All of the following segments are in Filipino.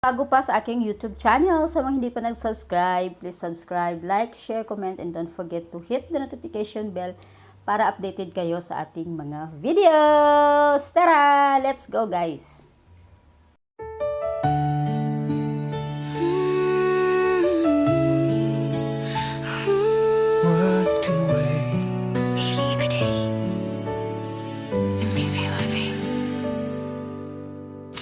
Bago pa sa aking YouTube channel, sa mga hindi pa nag-subscribe, please subscribe, like, share, comment, and don't forget to hit the notification bell para updated kayo sa ating mga videos. Tara! Let's go, guys! Worth to wait.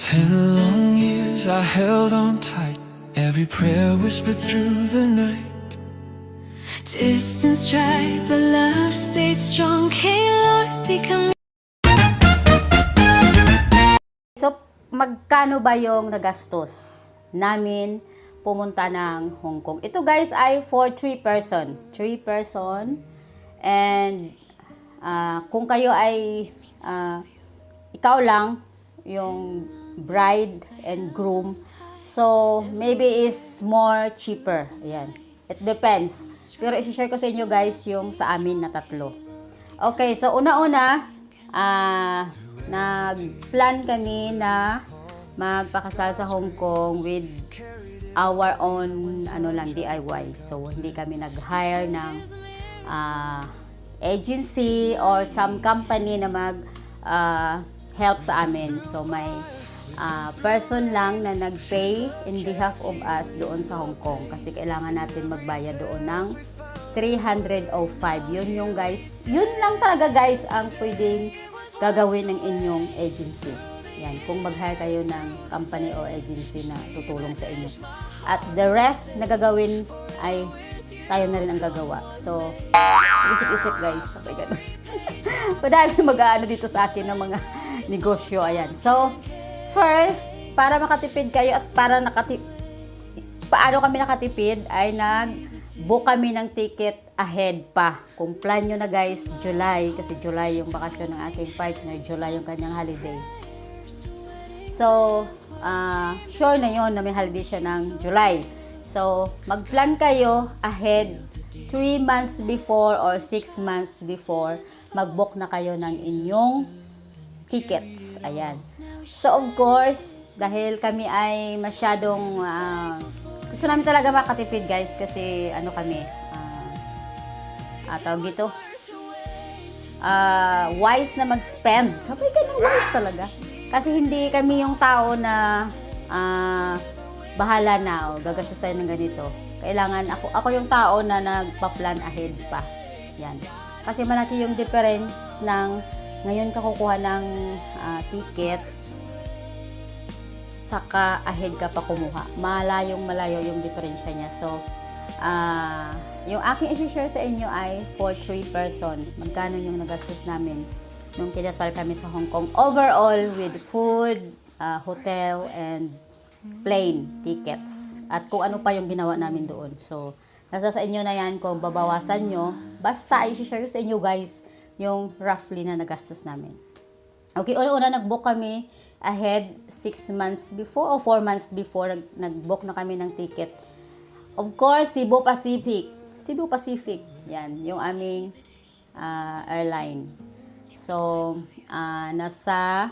Ten long years I held on tight, every prayer whispered through the night. Distance tried, but love stayed strong. Hey Lord, di kami. So, magkano ba yung nagastos namin pumunta ng Hong Kong? Ito guys ay for 3 person. 3 person. And kung kayo ay ikaw lang yung bride and groom, so maybe is more cheaper. Ayan. It depends. Pero isi-share ko sa inyo guys yung sa amin na tatlo. Okay, so una-una, nag-plan kami na magpakasal sa Hong Kong with our own DIY. So hindi kami nag-hire ng agency or some company na help sa amin. So may person lang na nag-pay in behalf of us doon sa Hong Kong kasi kailangan natin magbayad doon ng 305. Yun yung guys, yun lang talaga guys ang pwedeng gagawin ng inyong agency. Yan, kung mag-hire kayo ng company or agency na tutulong sa inyo. At the rest na gagawin ay tayo na rin ang gagawa. So, isip-isip guys. Okay, ganun. Madami mag-aano dito sa akin ng mga negosyo. Ayan. So, first, para makatipid kayo at paano kami nakatipid ay nag-book kami ng ticket ahead pa. Kung plan nyo na guys, July, kasi July yung bakasyon ng aking partner, July yung kanyang holiday. So, sure na yon na may holiday siya ng July. So, mag-plan kayo ahead 3 months before or 6 months before, mag-book na kayo ng inyong tickets. Ayan. So, of course, dahil kami ay masyadong gusto namin talaga makatipid guys kasi kami tawag dito wise na mag-spend. Sabi ganun, wise talaga. Kasi hindi kami yung tao na bahala na o gagastos tayo ng ganito. Kailangan ako yung tao na nagpa-plan ahead pa. Yan. Kasi malaki yung difference ng ngayon ka kukuha ng ticket saka ahead ka pa kumuha. Malayo yung diferensya niya. So, yung aking i-share sa inyo ay for 3 person. Magkano yung nagastos namin nung kinasal kami sa Hong Kong. Overall, with food, hotel, and plane tickets. At kung ano pa yung ginawa namin doon. So, nasa sa inyo na yan kung babawasan nyo. Basta i-share sa inyo guys yung roughly na nagastos namin. Okay, una-una nag-book kami ahead 6 months before o 4 months before nag-book na kami ng ticket. Of course, Cebu Pacific. Cebu Pacific. Yan, yung aming airline. So, nasa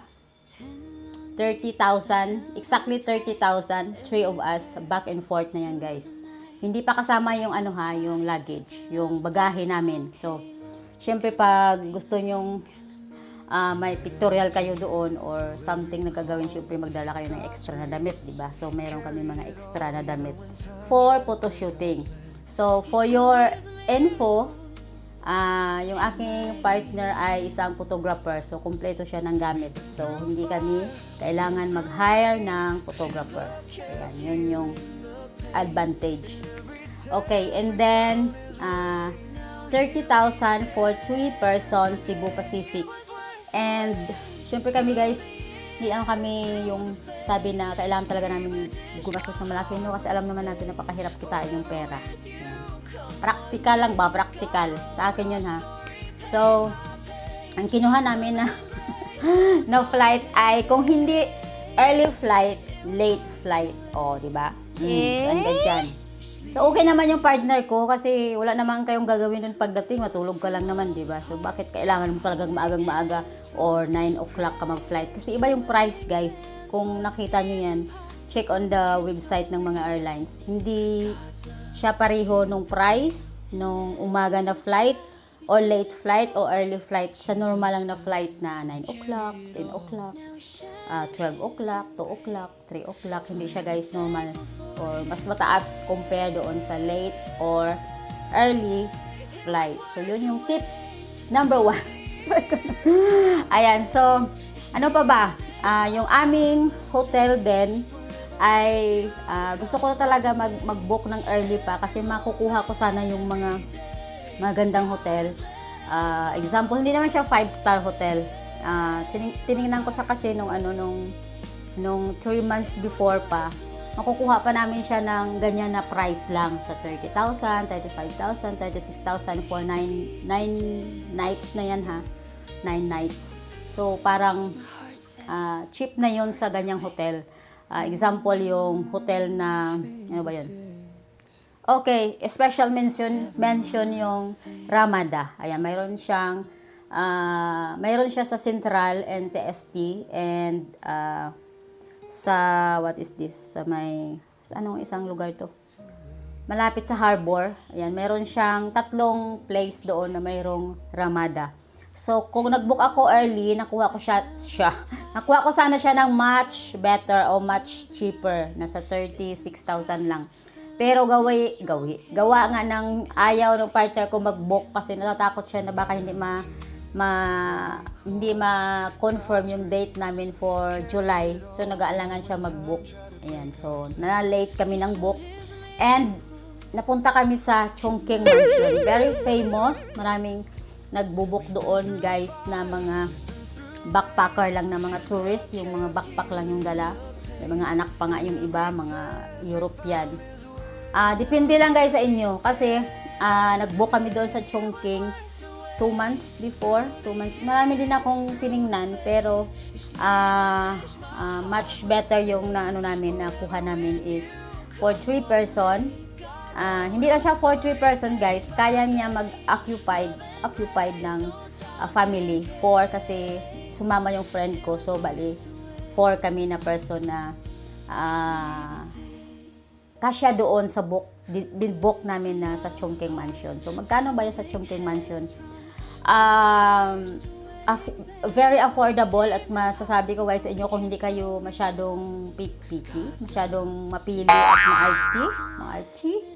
30,000, exactly 30,000, 3 of us, back and forth na yan guys. Hindi pa kasama yung yung luggage, yung bagahe namin. So, syempre pag gusto nyong may pictorial kayo doon or something na gagawin, syempre magdala kayo ng extra na damit, di ba? So, meron kami mga extra na damit for photo shooting. So, for your info, yung aking partner ay isang photographer. So, kumpleto siya ng gamit. So, hindi kami kailangan mag-hire ng photographer. Ayan, yun yung advantage. Okay, and then, 30,000 for 3 person, Cebu Pacific. And, syempre kami guys, hindi kami yung sabi na kailangan talaga namin gumastos ng malaki, no? Kasi alam naman natin napakahirap kitain yung pera. Ayan. Practical lang ba? Practical. Sa akin yun ha. So, ang kinuha namin na na flight ay kung hindi early flight, late flight. O, di ba? Andyan dyan. So, okay naman yung partner ko kasi wala naman kayong gagawin dun pagdating. Matulog ka lang naman, di ba? So, bakit kailangan mo talagang maagang-maaga or 9 o'clock ka mag-flight? Kasi iba yung price, guys. Kung nakita nyo yan, check on the website ng mga airlines. Hindi siya pareho nung price nung umaga na flight or late flight o early flight sa normal lang na flight na 9 o'clock, 10 o'clock, 12 o'clock, 2 o'clock, 3 o'clock. Hindi siya guys normal or mas mataas compare doon sa late or early flight. So, yun yung tip number 1. Ayan, so, ano pa ba? Yung aming hotel din ay gusto ko na talaga mag-book ng early pa kasi makukuha ko sana yung mga magandang hotel. Example, hindi naman siya 5-star hotel. Tinignan ko siya kasi nung 3 months before pa. Makukuha pa namin siya ng ganyan na price lang sa 30,000, 35,000, 36,000 for 9 nights na yan ha. 9 nights. So parang cheap na yun sa ganyang hotel. Example, yung hotel na, ano ba yun? Okay, special mention yung Ramada. Ayan, mayroon siya sa Central and TST and sa, what is this? Anong isang lugar to? Malapit sa harbor. Ayan, mayroon siyang 3 place doon na mayroong Ramada. So, kung nag-book ako early, nakuha ko sana siya ng much better o much cheaper. Nasa 36,000 lang. Pero gawa nga ng ayaw ng partner ko mag-book kasi natatakot siya na baka hindi ma-confirm yung date namin for July. So, nag-aalangan siya mag-book. Ayan. So, na-late kami ng book. And, napunta kami sa Chongqing Mansion. Very famous. Maraming nagbubuk doon guys na mga backpacker lang na mga tourist, yung mga backpack lang yung dala. May mga anak pa nga yung iba, mga European. Depende lang guys sa inyo kasi nag-book kami doon sa Chongqing 2 months before. 2 months. Marami din akong tiningnan pero much better yung nakuha namin is for 3 person. Hindi lang siya for 3 person guys, kaya niya occupied ng family. 4 kasi sumama yung friend ko, so bali 4 kami na person na kasya doon sa book namin na sa Chongqing Mansion. So magkano ba yung sa Chongqing Mansion? Very affordable at masasabi ko guys sa inyo kung hindi kayo masyadong picky, masyadong mapili at ma-arty.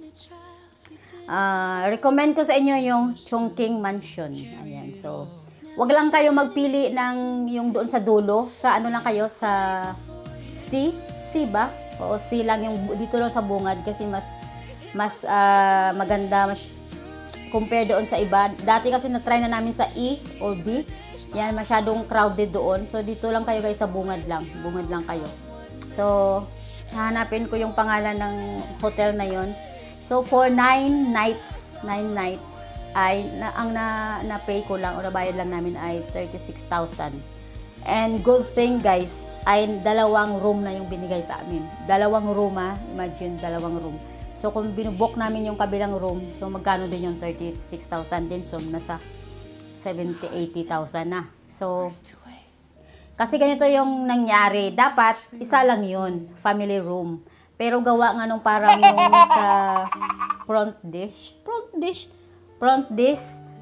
Recommend ko sa inyo yung Chongqing Mansion. Ayan. So, wag lang kayo magpili ng yung doon sa dulo. Sa ano lang kayo sa C ba? O C lang yung dito lang sa bungad kasi mas maganda compare doon sa iba. Dati kasi na-try na namin sa E or B. Yan, masyadong crowded doon. So, dito lang kayo guys sa bungad lang. Bungad lang kayo. So, hahanapin ko yung pangalan ng hotel na yon. So, for 9 nights ay ang na-pay ko lang o nabayad lang namin ay 36,000. And good thing guys, ay 2 room na yung binigay sa amin. 2 room imagine 2 room. So, kung binubook namin yung kabilang room, so magkano din yung 36,000 din. So, nasa 70,000-80,000 na. So, kasi ganito yung nangyari. Dapat, isa lang yun, family room. Pero gawa nga nung parang yung sa front dish,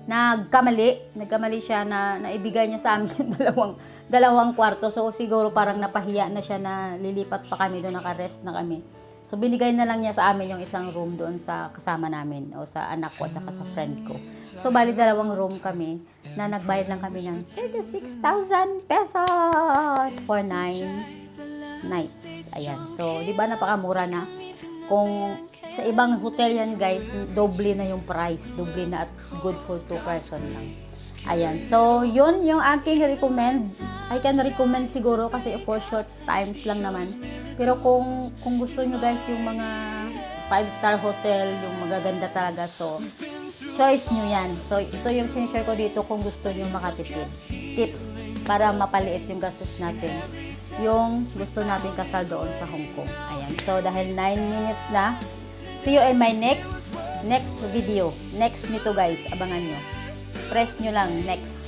nagkamali siya na naibigay niya sa amin yung dalawang kwarto. So, siguro parang napahiya na siya na lilipat pa kami doon, naka-rest na kami. So, binigay na lang niya sa amin yung isang room doon sa kasama namin o sa anak ko at saka sa friend ko. So, bali 2 room kami na nagbayad lang kami ng 36,000 pesos for 9 nights. Ayan. So, di ba napakamura na? Kung sa ibang hotel yan guys, doble na yung price. Doble na at good for 2 person lang. Ayan. So, yun yung aking recommend. I can recommend siguro kasi for short times lang naman. Pero kung gusto nyo guys yung mga 5-star hotel, yung magaganda talaga, so, choice nyo yan. So, ito yung sinishare ko dito kung gusto nyo makatipid. Tips para mapaliit yung gastos natin. Yung gusto natin kasal doon sa Hong Kong. Ayan. So, dahil 9 minutes na, see you in my next video. Next nito guys, abangan nyo. Press nyo lang, next.